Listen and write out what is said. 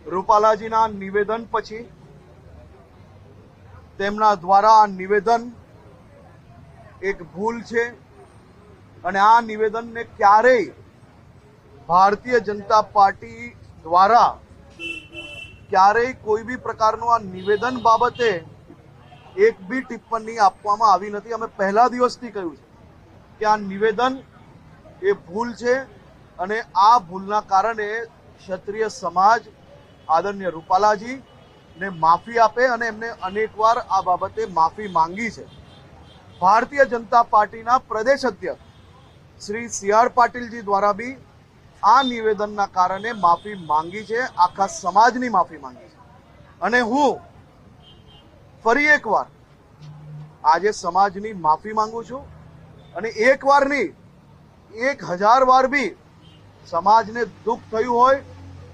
રૂપાલાજીના નિવેદન પછી તેમના દ્વારા આ નિવેદન એક ભૂલ છે અને આ નિવેદનને ક્યારેય ભારતીય જનતા પાર્ટી દ્વારા ક્યારેય કોઈ બી પ્રકારનું આ નિવેદન બાબતે એક બી ટિપ્પણી આપવામાં આવી નથી। અમે પહેલા દિવસથી કહ્યું છે કે આ નિવેદન એ ભૂલ છે અને આ ભૂલના કારણે ક્ષત્રિય સમાજ આદરણીય રૂપાલાજી ને માફી આપે અને એમને અનેકવાર આ બાબતે માફી માંગી છે। ભારતીય જનતા પાર્ટીના પ્રદેશ અધ્યક્ષ શ્રી સી.આર. પાટીલજી દ્વારા બી આ નિવેદનના કારણે માફી માંગી છે, આખા સમાજની માફી માંગી છે। અને હું ફરી એકવાર આજે સમાજની માફી માંગુ છું અને એક વાર નહીં 1000 વાર બી સમાજને દુઃખ થયું હોય